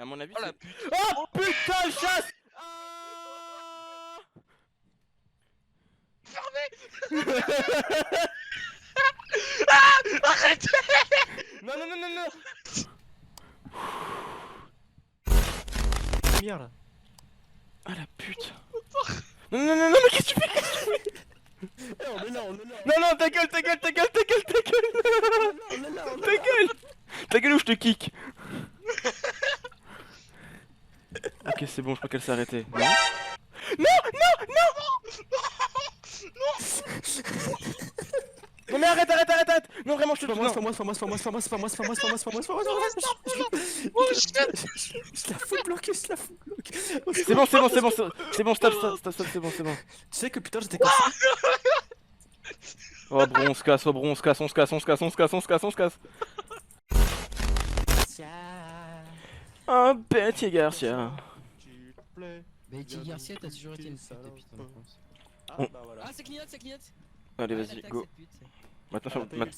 mon avis. Oh la pute. Oh putain, le chasse. Ah Fermé. Ah, arrête. Non, non, non, non, non. Merde. Ah la pute. Non, non, non, non, mais qu'est-ce que tu fais? On est là, on est là. Non, non, ta gueule, ta gueule, ta gueule, ta gueule, ta gueule. On est là, on est là. Ta gueule. Ta gueule ou je te kick. Ok, c'est bon, je crois qu'elle s'est arrêtée. Non, non, non, non. Non mais arrête, arrête, arrête, arrête. Non vraiment je te C'est pas non. moi, c'est pas moi, c'est pas moi, c'est pas moi, c'est pas moi, c'est pas moi, c'est pas moi, c'est pas moi, c'est pas moi, c'est pas moi. Je la fous bloquer, je la fous bloquer. C'est bon, c'est bon, c'est bon, c'est bon, stop, stop, stop, stop, c'est bon, c'est bon. Tu sais que putain j'étais comme ça. Oh bro, on se casse, oh bro, on se casse, on se casse, on se casse, on se casse, on se casse, on se casse. Oh Betty Garcia. Betty Garcia, t'as toujours été une pute depuis ton enfance. Ah bah voilà. Ah, ça clignote, ça clignote. Allez Ah, vas-y, l'attaque, go. cette pute.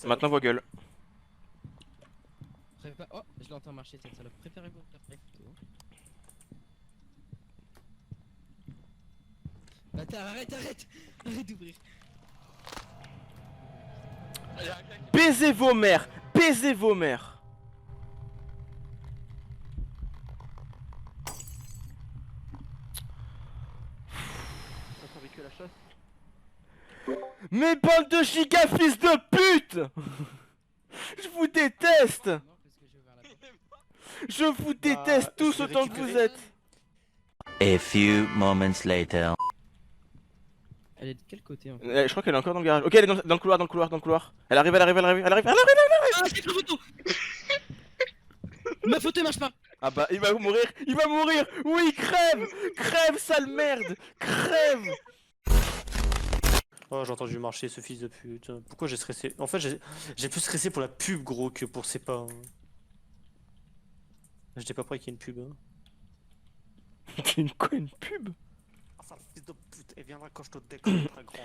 Maintenant voix gueule. Oh, je l'entends marcher cette salope. Préparez-vous à faire photo. Bâtard, arrête, arrête. Arrête d'ouvrir. Baisez vos mères, baisez vos mères. Mais bande de giga fils de pute. Je vous déteste. Non, parce que j'ai ouvert la porte. Je vous déteste tous je vais autant que vous êtes. A few moments later. Elle est de quel côté en fait? Je crois qu'elle est encore dans le garage. Ok, elle est dans le couloir, dans le couloir, dans le couloir. Elle arrive, elle arrive, elle arrive, elle arrive, elle arrive. Ah, j'ai pris photo. Ma photo marche pas. Ah bah il va mourir, il va mourir. Oui, crève, crève, sale merde, crève. Oh j'ai entendu marcher ce fils de pute. Pourquoi j'ai stressé? En fait j'ai plus stressé pour la pub gros que pour ses pas. J'étais pas prêt qu'il y ait une pub. C'est une quoi, une pub? Sale fils de pute, et viens là quand je te décolle très grand.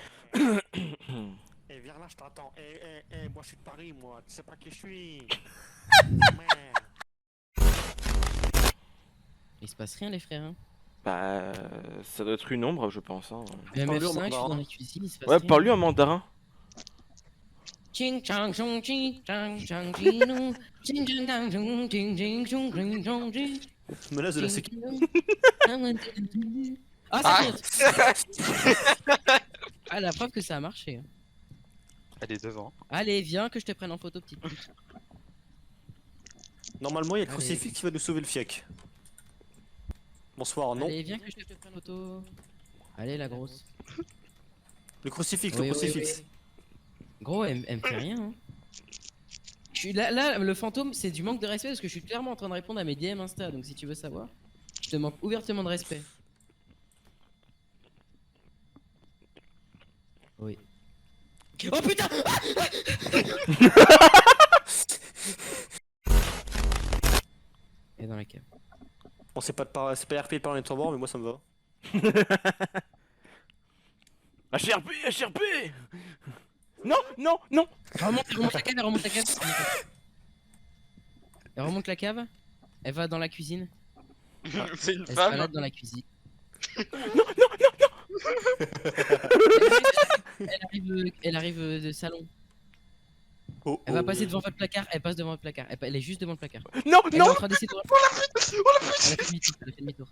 Et viens là je t'attends. Moi je suis de Paris moi, tu sais pas qui je suis. Il se passe rien les frères hein. Bah ça doit être une ombre je pense hein. Le Parle-lui en MF5 je suis mandarin. dans la cuisine, il se passe Ouais, rien. parle-lui en mandarin. Ching chang chong chi chang chang chi nu ching chang chang chong ching ching chong ching chong chi. Menace de la sécu. Ah ça clignote. Ah la preuve que ça a marché. Elle est devant. Allez viens que je te prenne en photo petite pute. Normalement il y a le Allez. crucifix qui va nous sauver le fiac. Bonsoir, non. Allez viens que je te prenne en photo. Allez la grosse. Le crucifix, Oui, le oui, crucifix. oui. Gros elle me fait rien hein. Je suis là le fantôme c'est du manque de respect parce que je suis clairement en train de répondre à mes DM Insta donc si tu veux savoir. Je te manque ouvertement de respect. Oui. Oh putain. Et dans la cave. Bon c'est pas RP de parler de tambour mais moi ça me va. HRP, HRP. Non, non, non. Elle remonte la cave, elle remonte la cave. Elle remonte la cave. Elle va dans la cuisine. C'est une Elle se femme. balade dans la cuisine. Non, non, non, non. Elle arrive de salon. Oh, Elle va passer devant votre placard. Elle passe devant votre placard. Elle est juste devant le placard. Non, Elle est non. en train d'essayer de. Oh la pute. Oh la pute. Elle a fait demi-tour. Elle a fait demi-tour.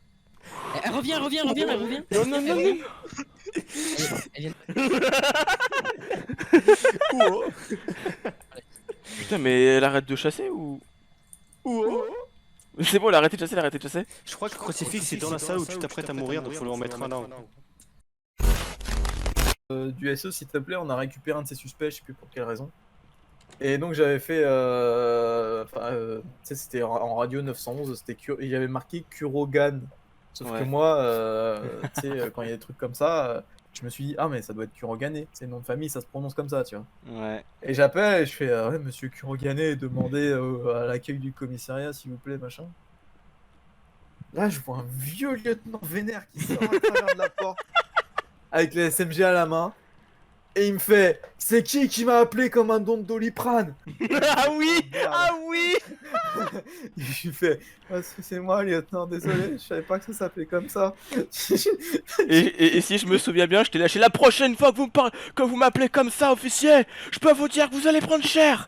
Elle revient, elle revient, elle revient, elle revient. Non, non, non, non. Elle vient. Oh, Putain, mais elle arrête de chasser ou... oh. C'est bon, elle a arrêté de chasser, elle a arrêté de chasser. Je crois que le crucifix c'est dans la salle où tu t'apprêtes à mourir donc faut lui en mettre un là. Du SE s'il te plaît, on a récupéré un de ses suspects, je sais plus pour quelle raison. Et donc j'avais fait, tu sais c'était en radio 911, il y avait marqué Kurogan. Sauf Ouais. que moi, tu sais, quand il y a des trucs comme ça, je me suis dit ah mais ça doit être Kurogane, c'est le nom de famille, ça se prononce comme ça, tu vois. Ouais. Et j'appelle et je fais ouais monsieur Kurogane, demandez à l'accueil du commissariat s'il vous plaît machin. Là je vois un vieux lieutenant vénère qui sort à travers de la porte avec les SMG à la main. Et il me fait c'est qui m'a appelé comme un don de Doliprane? Ah oui, ah oui. Je lui fais excusez-moi, lieutenant, désolé, je savais pas que ça s'appelait comme ça. Et si je me souviens bien, je t'ai lâché la prochaine fois que que vous m'appelez comme ça, officier. Je peux vous dire que vous allez prendre cher.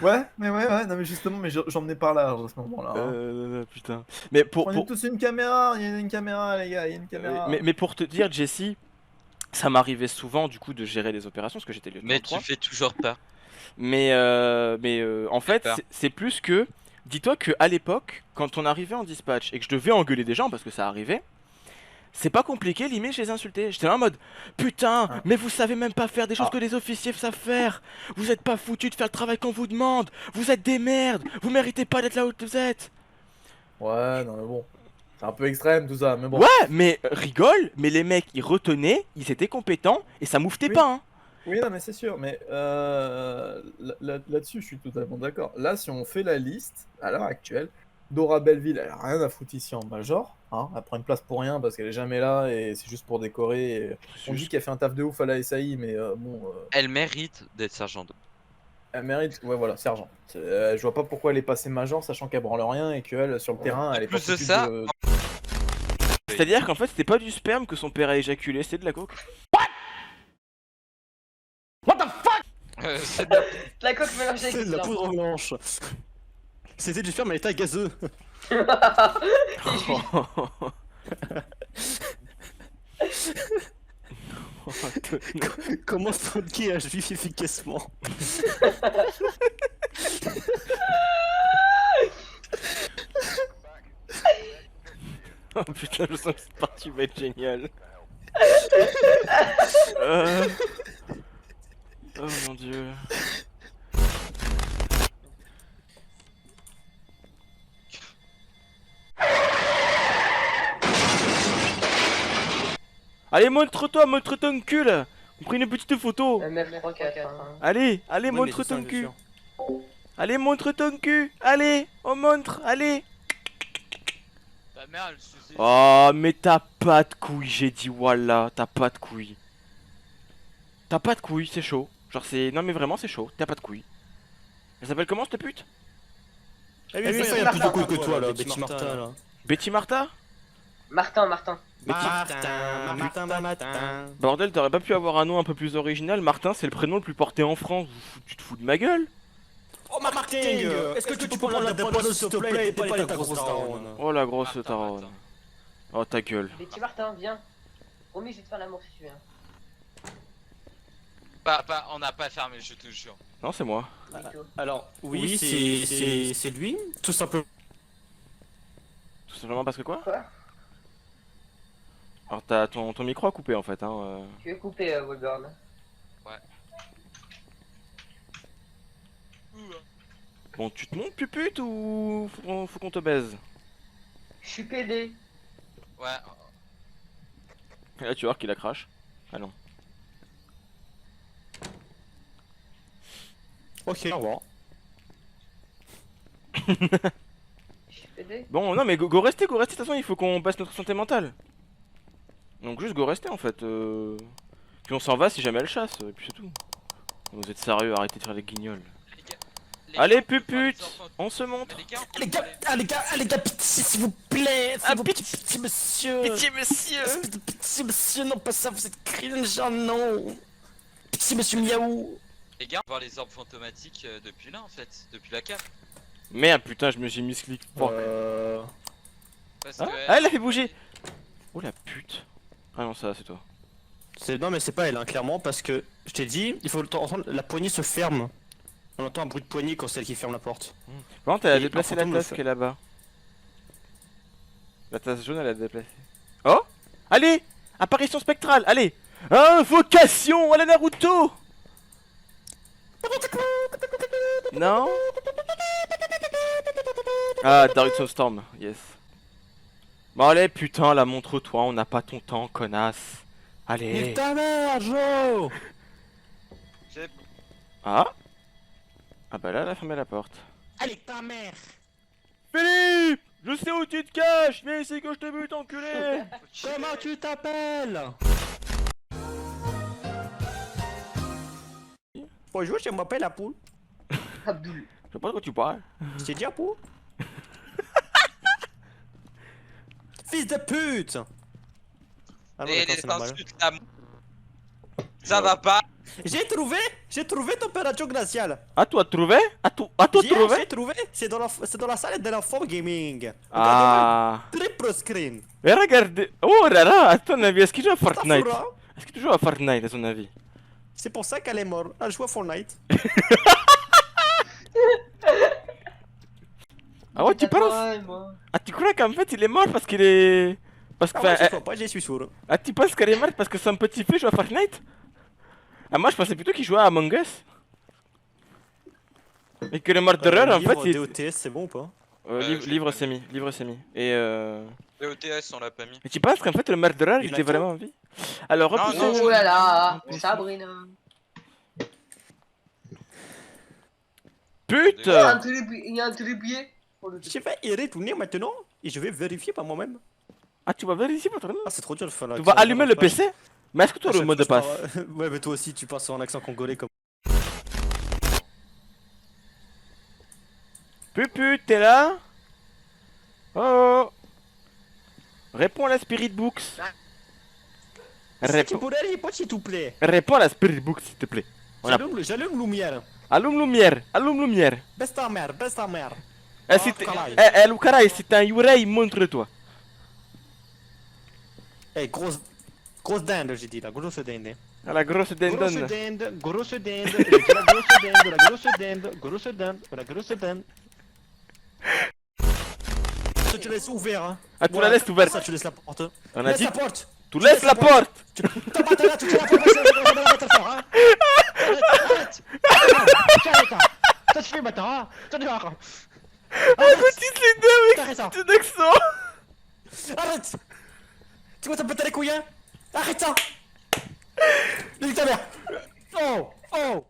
Ouais, non, mais justement, mais j'emmenais par là à ce moment-là. Hein. Putain. Mais pour, Prenez tous une caméra, il y a une caméra, les gars, il y a une caméra. mais pour te dire, Jesse, ça m'arrivait souvent du coup de gérer les opérations parce que j'étais lieutenant Mais 3. tu fais toujours pas. Mais en fait, Peur. c'est plus que. Dis-toi que à l'époque, quand on arrivait en dispatch et que je devais engueuler des gens parce que ça arrivait, c'est pas compliqué, limite je les insultais. J'étais là en mode putain, Ah. mais vous savez même pas faire des choses Ah. que les officiers savent faire. Vous êtes pas foutus de faire le travail qu'on vous demande. Vous êtes des merdes. Vous méritez pas d'être là où vous êtes. Ouais, non, mais bon. C'est un peu extrême tout ça, mais bon. Ouais, mais rigole, mais les mecs ils retenaient, ils étaient compétents et ça mouftait Oui. pas. Hein. Oui, non, mais c'est sûr, mais là-dessus, je suis totalement d'accord. Là, si on fait la liste, à l'heure actuelle, Dora Belleville, elle a rien à foutre ici en major. Hein, elle prend une place pour rien parce qu'elle est jamais là et c'est juste pour décorer. Et on dit qu'elle fait un taf de ouf à la SAI, mais bon, Elle mérite d'être sergent d'eau. elle mérite, ouais, voilà, sergent. Je vois pas pourquoi elle est passée major, sachant qu'elle branle rien et qu'elle, sur le terrain, elle est pas plus de foutue ça, C'est-à-dire qu'en fait c'était pas du sperme que son père a éjaculé, c'était de la coke. C'est La coque mélangée avec C'est du de la sang. poudre blanche. C'était du sperme à l'état gazeux. Comment stocker un juif efficacement? Oh putain, je sens que cette partie va être géniale. Oh mon dieu. Allez, montre-toi, montre ton cul là. On prend une petite photo. MF34. Allez, allez, montre ton cul. Allez, montre ton cul. Allez, on montre, allez. Ta mère, elle se faisait- Oh, mais t'as pas de couilles, j'ai dit voilà, t'as pas de couilles. T'as pas de couilles, c'est chaud. Genre c'est... Non mais vraiment c'est chaud, t'as pas de couilles. Elle s'appelle comment cette pute? Ah oui, ça, il y a plus de couilles que toi là, Betty Martin là. Betty Martha? Martin. Martin. Bordel, t'aurais pas pu avoir un nom un peu plus original? Martin c'est le prénom le plus porté en France, tu te fous de ma gueule? Oh Martin, est-ce que tu peux prendre la dépense s'il te plaît et pas ta grosse daronne? Oh la grosse Martin, taronne. Martin. Oh ta gueule. Betty Martin, viens. Promis, je vais te faire l'amour si tu viens. On n'a pas fermé, je te jure. Non c'est moi. Mytho. Alors, oui, c'est lui, tout simplement. Tout simplement parce que quoi? Quoi? Alors t'as ton micro à couper en fait hein. Tu veux couper, Wolborn? Bon tu te montes pupute ou faut qu'on te baise? Je suis PD. Ouais. Et là tu vas voir qu'il a crash. Ah non. Ok, au revoir. Je suis PD. Bon non mais go rester, de toute façon il faut qu'on baisse notre santé mentale. Donc juste go rester en fait. Puis on s'en va si jamais elle chasse, et puis c'est tout. Vous êtes sérieux, arrêtez de faire les guignols. Les gars, Allez on peut pas les pupute, enfants- on se montre. Les gars, on peut Les gars, pitié s'il vous plaît, Ah, pitié monsieur. monsieur. Pitié monsieur, non pas ça, vous êtes cringe, non. Pitié monsieur Miaou. Les gars, on va voir les orbes fantomatiques depuis là en fait, depuis la cave. Merde putain, je me suis mis ce clic. Fuck. Parce Ah, que ah, elle a fait bouger. Oh la pute. Ah non ça c'est toi. Non mais c'est pas elle, hein, clairement, parce que je t'ai dit, il faut entendre la poignée se ferme. On entend un bruit de poignée quand c'est elle qui ferme la porte. Par contre elle a Et déplacé un la fantôme le tasse fait. qui est là-bas. La tasse jaune elle a déplacé. Oh. Allez. Apparition spectrale, allez. Invocation à la Naruto. Non. Ah Naruto Storm, yes. Bon allez putain la montre-toi, on n'a pas ton temps connasse. Allez. Nique ta mère, Joe. j'ai- Ah. Ah bah là elle a fermé la porte. Allez, ta mère. Philippe, je sais où tu te caches, viens ici que je te bute enculé. Comment tu t'appelles? Bonjour, je m'appelle Apoul. Abdul. Je sais pas de quoi tu parles. Je t'ai dit Apoul? fils de pute! Ah non, Et d'accord, les c'est normal. insultes là. Ça va pas. J'ai trouvé température glaciale. Ah, tu as trouvé? Ah, tu as trouvé? J'ai trouvé, c'est dans la salle de l'enfant gaming. Ah. Triple screen. Et regardez. Oh là là, à ton avis, est-ce qu'il joue à Fortnite? Fortnite. Est-ce que tu joues à Fortnite à ton avis? C'est pour ça qu'elle est morte. Elle joue à Fortnite. Ah ouais, tu penses? Ah, tu crois qu'en fait il est mort parce qu'il est. Parce que. Ah ouais, enfin, je crois pas, je suis sûr. ah, tu penses qu'elle est morte parce que son petit-fils joue à Fortnite? Ah, moi je pensais plutôt qu'il jouait à Among Us. Et que le murderer en fait il. DOTS, c'est bon ou pas? Livre semi, livre semi. Et Les OTS on l'a pas mis. Et tu penses qu'en fait le murderer il Il a était qu'un vraiment en vie? Alors Non, repoussez. Oh là là, Repoussez. Sabrina. Putain! Il y a un trépied. Je vais y retourner maintenant et je vais vérifier par moi-même. Ah, tu vas vérifier votre nom? Ah, c'est trop dur de faire Tu l'accent. vas allumer le PC? Mais est-ce que tu as À le chaque mot de fois, passe? je parle- Ouais, mais toi aussi, tu passes en accent congolais comme. Pupu, t'es là? Oh! Réponds à la Spirit Books. Tu Réponds, pourrais répondre s'il te plaît. réponds à la Spirit Books s'il te plaît. On a- J'allume lumière. Allume lumière, allume lumière. Baisse ta mère, baisse ta mère. Eh, si t'es- Karaï. Lucarai, si t'es un Yurei, montre-toi. Eh, grosse dinde, j'ai dit là, grosse dinde. À la grosse Grosse dindonne. dinde, grosse dinde, la grosse dinde, la grosse dinde, grosse dinde, la grosse dinde. Ça, tu laisses ouvert, hein. Ah, tu la laisses ouverte. Ça, tu laisses la porte. On a Laisse dit, la porte. tu laisses la porte. T'as pas là, tu tiens la porte, parce que je vais la mettre fort, hein. Arrête. Arrête, hein. Ça se fait maintenant, hein. T'en es marre. Arrête. Tu les deux Arrête ça. avec ton accent. Arrête. Tu vois, t'as pété les couilles, hein. Arrête ça. Nique ta mère. Oh, oh.